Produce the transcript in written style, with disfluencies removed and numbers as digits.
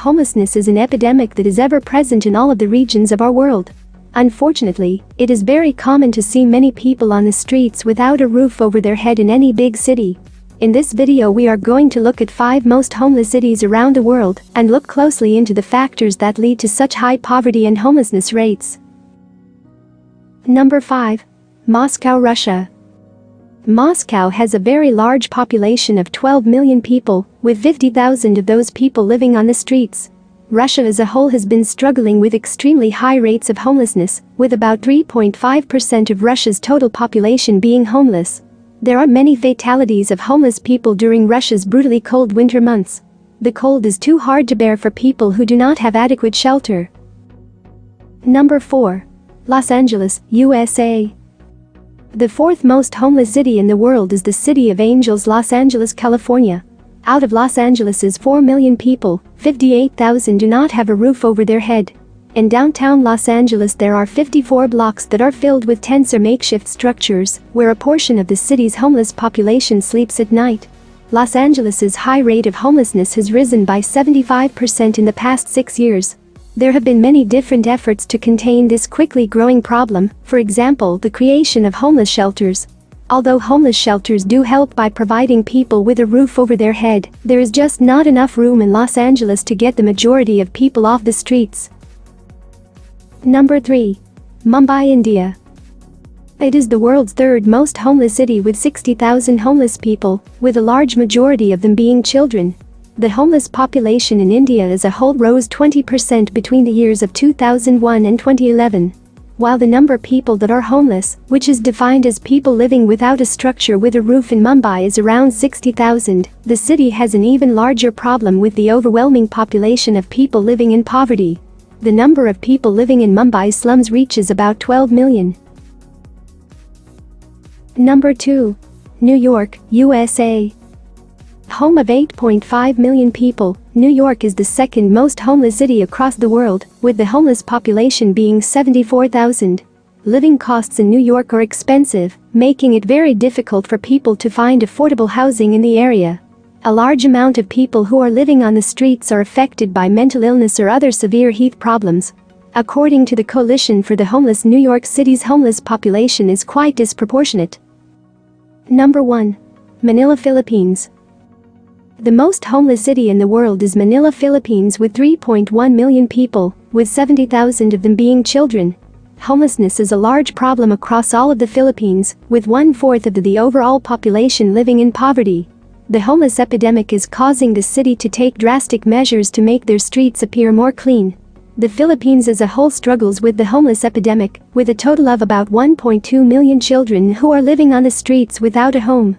Homelessness is an epidemic that is ever present in all of the regions of our world. Unfortunately, it is very common to see many people on the streets without a roof over their head in any big city. In this video we are going to look at 5 most homeless cities around the world and look closely into the factors that lead to such high poverty and homelessness rates. Number 5. Moscow, Russia. Moscow has a very large population of 12 million people, with 50,000 of those people living on the streets. Russia as a whole has been struggling with extremely high rates of homelessness, with about 3.5% of Russia's total population being homeless. There are many fatalities of homeless people during Russia's brutally cold winter months. The cold is too hard to bear for people who do not have adequate shelter. Number 4. Los Angeles, USA. The 4th most homeless city in the world is the City of Angels, Los Angeles, California. Out of Los Angeles's 4 million people, 58,000 do not have a roof over their head. In downtown Los Angeles there are 54 blocks that are filled with tents or makeshift structures, where a portion of the city's homeless population sleeps at night. Los Angeles's high rate of homelessness has risen by 75% in the past 6 years. There have been many different efforts to contain this quickly growing problem, for example the creation of homeless shelters. Although homeless shelters do help by providing people with a roof over their head, there is just not enough room in Los Angeles to get the majority of people off the streets. Number 3. Mumbai, India. It is the world's 3rd most homeless city with 60,000 homeless people, with a large majority of them being children. The homeless population in India as a whole rose 20% between the years of 2001 and 2011. While the number of people that are homeless, which is defined as people living without a structure with a roof in Mumbai, is around 60,000, the city has an even larger problem with the overwhelming population of people living in poverty. The number of people living in Mumbai's slums reaches about 12 million. Number 2. New York, USA. Home of 8.5 million people, New York is the 2nd most homeless city across the world, with the homeless population being 74,000. Living costs in New York are expensive, making it very difficult for people to find affordable housing in the area. A large amount of people who are living on the streets are affected by mental illness or other severe health problems. According to the Coalition for the Homeless, New York City's homeless population is quite disproportionate. Number 1. Manila, Philippines. The most homeless city in the world is Manila, Philippines, with 3.1 million people, with 70,000 of them being children. Homelessness is a large problem across all of the Philippines, with 1/4 of the overall population living in poverty. The homeless epidemic is causing the city to take drastic measures to make their streets appear more clean. The Philippines as a whole struggles with the homeless epidemic, with a total of about 1.2 million children who are living on the streets without a home.